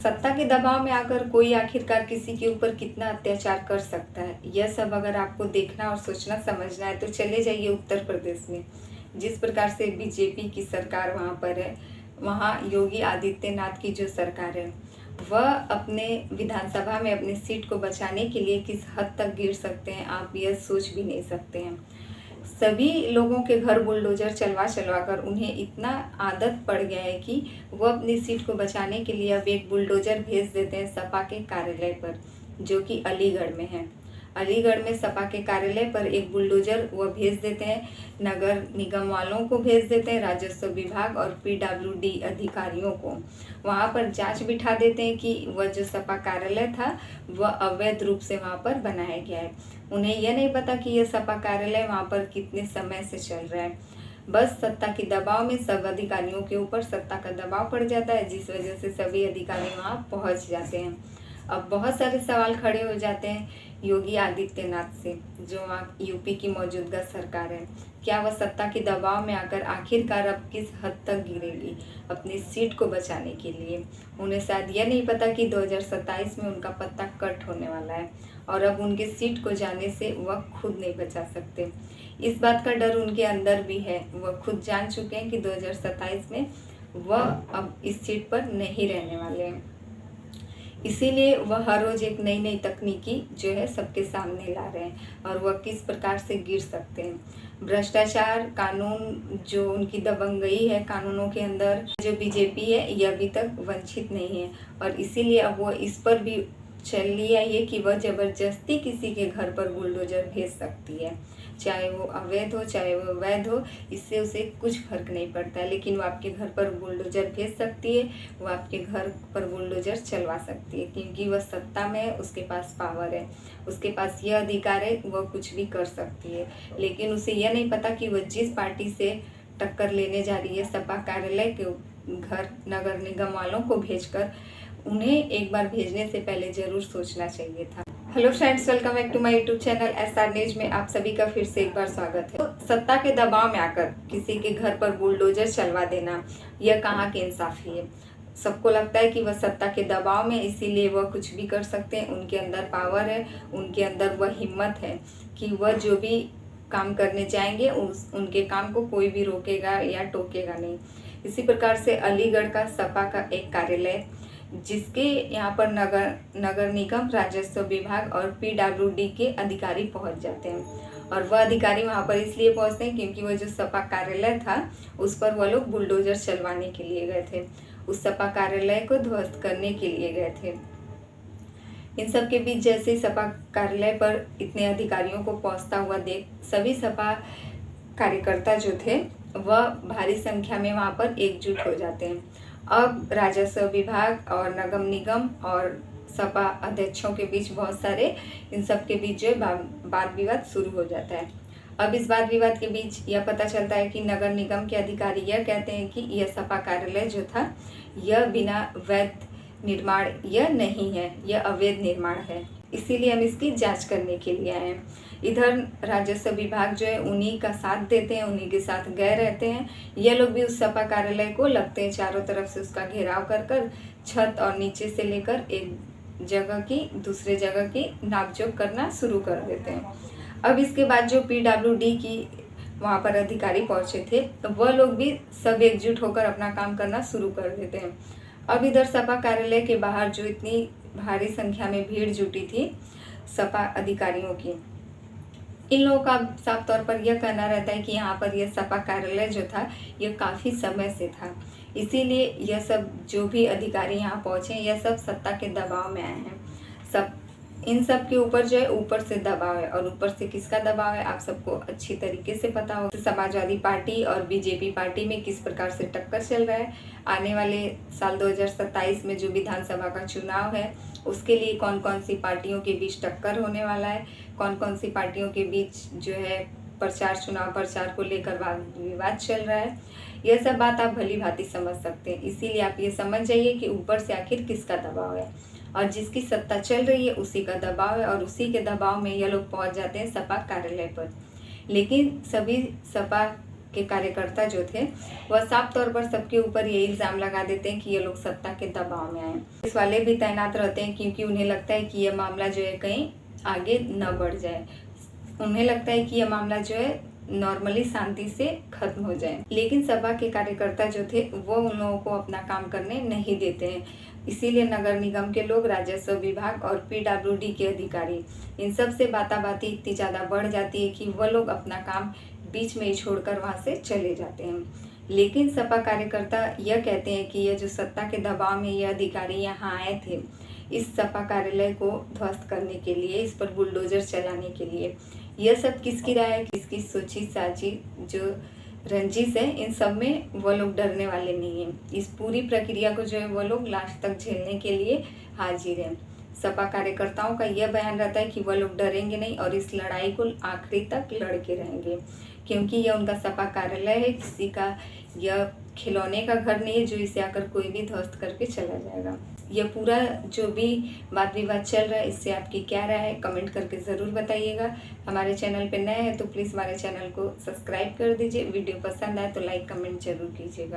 सत्ता के दबाव में आकर कोई आखिरकार किसी के ऊपर कितना अत्याचार कर सकता है, यह सब अगर आपको देखना और सोचना समझना है तो चले जाइए उत्तर प्रदेश में। जिस प्रकार से बीजेपी की सरकार वहाँ पर है, वहाँ योगी आदित्यनाथ की जो सरकार है वह अपने विधानसभा में अपनी सीट को बचाने के लिए किस हद तक गिर सकते हैं, आप यह सोच भी नहीं सकते हैं। सभी लोगों के घर बुलडोजर चलवा चलवा कर उन्हें इतना आदत पड़ गया है कि वो अपनी सीट को बचाने के लिए अब एक बुलडोजर भेज देते हैं सपा के कार्यालय पर, जो कि अलीगढ़ में है। अलीगढ़ में सपा के कार्यालय पर एक बुलडोजर वह भेज देते हैं, नगर निगम वालों को भेज देते हैं, राजस्व विभाग और पीडब्ल्यूडी अधिकारियों को। वहाँ पर जांच बिठा देते हैं कि वह जो सपा कार्यालय था वह अवैध रूप से वहाँ पर बनाया गया है। उन्हें यह नहीं पता कि यह सपा कार्यालय वहाँ पर कितने समय से चल रहा है। बस सत्ता के दबाव में सब अधिकारियों के ऊपर सत्ता का दबाव पड़ जाता है, जिस वजह से सभी अधिकारी वहाँ पहुँच जाते हैं। अब बहुत सारे सवाल खड़े हो जाते हैं योगी आदित्यनाथ से, जो वहाँ यूपी की मौजूदा सरकार है। क्या वह सत्ता के दबाव में आकर आखिरकार अब किस हद तक गिरेगी अपनी सीट को बचाने के लिए? उन्हें शायद यह नहीं पता कि 2027 में उनका पत्ता कट होने वाला है और अब उनके सीट को जाने से वह खुद नहीं बचा सकते। इस बात का डर उनके अंदर भी है। वह खुद जान चुके हैं कि 2027 में वह अब इस सीट पर नहीं रहने वाले हैं। इसीलिए वह हर रोज एक नई नई तकनीकी जो है सबके सामने ला रहे हैं और वह किस प्रकार से गिर सकते हैं। भ्रष्टाचार, कानून जो उनकी दबंगई है कानूनों के अंदर, जो बीजेपी है यह अभी तक वंचित नहीं है और इसीलिए अब वो इस पर भी चल लिया ये कि वह जबरदस्ती किसी के घर पर बुलडोजर भेज सकती है, चाहे वो अवैध हो चाहे वो वैध हो, इससे उसे कुछ फर्क नहीं पड़ता है। लेकिन वो आपके घर पर बुलडोजर भेज सकती है, वो आपके घर पर बुलडोजर चलवा सकती है, क्योंकि वह सत्ता में है, उसके पास पावर है, उसके पास यह अधिकार है, वह कुछ भी कर सकती है। लेकिन उसे यह नहीं पता कि वह जिस पार्टी से टक्कर लेने जा रही है, सपा कार्यालय के घर नगर निगम वालों को भेजकर, उन्हें एक बार भेजने से पहले जरूर सोचना चाहिए था। Hello friends, welcome back to my YouTube channel SR News में आप सभी का फिर से एक बार स्वागत है। तो सत्ता के दबाव में आकर किसी के घर पर बुलडोजर चलवा देना, यह कहाँ की इंसाफी है। सबको लगता है कि वह सत्ता के दबाव में, इसीलिए वह कुछ भी कर सकते हैं। उनके अंदर पावर है, उनके अंदर वह हिम्मत है कि वह जो भी काम करने जाएंगे उनके काम को कोई भी रोकेगा या टोकेगा नहीं। इसी प्रकार से अलीगढ़ का सपा का एक कार्यालय, जिसके यहाँ पर नगर निगम, राजस्व विभाग और पीडब्ल्यूडी के अधिकारी पहुँच जाते हैं और वह अधिकारी वहाँ पर इसलिए पहुँचते हैं क्योंकि वह जो सपा कार्यालय था उस पर वह लोग बुलडोजर चलवाने के लिए गए थे, उस सपा कार्यालय को ध्वस्त करने के लिए गए थे। इन सब के बीच जैसे ही सपा कार्यालय पर इतने अधिकारियों को पहुँचता हुआ देख सभी सपा कार्यकर्ता जो थे वह भारी संख्या में वहाँ पर एकजुट हो जाते हैं। अब राजस्व विभाग और नगर निगम और सपा अध्यक्षों के बीच बहुत सारे इन सब के बीच जो वाद विवाद शुरू हो जाता है। अब इस वाद विवाद के बीच यह पता चलता है कि नगर निगम के अधिकारी यह कहते हैं कि यह सपा कार्यालय जो था यह बिना वैध निर्माण यह नहीं है, यह अवैध निर्माण है, इसीलिए हम इसकी जांच करने के लिए आए हैं। इधर राजस्व विभाग जो है उन्हीं का साथ देते हैं, उन्हीं के साथ गए रहते हैं। ये लोग भी उस सपा कार्यालय को लगते हैं चारों तरफ से उसका घेराव कर छत और नीचे से लेकर एक जगह की दूसरे जगह की नापजोख करना शुरू कर देते हैं। अब इसके बाद जो पीडब्ल्यूडी की वहाँ पर अधिकारी पहुँचे थे तो वह लोग भी सब एकजुट होकर अपना काम करना शुरू कर देते हैं। अब इधर सपा कार्यालय के बाहर जो इतनी भारी संख्या में भीड़ जुटी थी सपा अधिकारियों की, इन लोगों का साफ तौर पर यह कहना रहता है कि यहाँ पर यह सपा कार्यालय जो था यह काफ़ी समय से था, इसीलिए यह सब जो भी अधिकारी यहाँ पहुँचे यह सब सत्ता के दबाव में आए हैं। सब इन सब के ऊपर जो है ऊपर से दबाव है, और ऊपर से किसका दबाव है आप सबको अच्छी तरीके से पता हो। समाजवादी पार्टी और बीजेपी पार्टी में किस प्रकार से टक्कर चल रहा है। आने वाले साल 2027 में जो विधानसभा का चुनाव है उसके लिए कौन कौन सी पार्टियों के बीच टक्कर होने वाला है, कौन कौन सी पार्टियों के बीच जो है चुनाव प्रचार को लेकर वाद विवाद चल रहा है, यह सब बात आप भली भांति समझ सकते हैं। इसीलिए आप ये समझ जाइए कि ऊपर से आखिर किसका दबाव है, और जिसकी सत्ता चल रही है उसी का दबाव है, और उसी के दबाव में यह लोग पहुंच जाते हैं सपा कार्यालय पर। लेकिन सभी सपा के कार्यकर्ता जो थे वह साफ तौर पर सबके ऊपर ये इल्ज़ाम लगा देते हैं कि ये लोग सत्ता के दबाव में आए। पुलिस वाले भी तैनात रहते हैं क्योंकि उन्हें लगता है कि यह मामला जो है कहीं आगे न बढ़ जाए। उन्हें लगता है कि यह मामला जो है नॉर्मली शांति से खत्म हो जाए। लेकिन सपा के कार्यकर्ता जो थे वो उन लोगों को अपना काम करने नहीं देते हैं। इसीलिए नगर निगम के लोग, राजस्व विभाग और पीडब्ल्यूडी के अधिकारी, इन सब से बाताबाती इतनी ज़्यादा बढ़ जाती है कि वह लोग अपना काम बीच में ही छोड़कर वहाँ से चले जाते हैं। लेकिन सपा कार्यकर्ता यह कहते हैं कि यह जो सत्ता के दबाव में ये अधिकारी यहाँ आए थे इस सपा कार्यालय को ध्वस्त करने के लिए, इस पर बुलडोजर चलाने के लिए। यह सब किसकी राय है, किसकी सोची साची जो रंजिश है, इन सब में वो लोग डरने वाले नहीं हैं। इस पूरी प्रक्रिया को जो है वो लोग लास्ट तक झेलने के लिए हाजिर हैं। सपा कार्यकर्ताओं का यह बयान रहता है कि वह लोग डरेंगे नहीं और इस लड़ाई को आखिरी तक लड़के रहेंगे, क्योंकि यह उनका सपा कार्यालय है। किसी का यह खिलौने का घर नहीं है जो इसे आकर कोई भी ध्वस्त करके चला जाएगा। यह पूरा जो भी वाद विवाद चल रहा है इससे आपकी क्या राय है, कमेंट करके ज़रूर बताइएगा। हमारे चैनल पे नए हैं तो प्लीज़ हमारे चैनल को सब्सक्राइब कर दीजिए। वीडियो पसंद आए तो लाइक कमेंट जरूर कीजिएगा।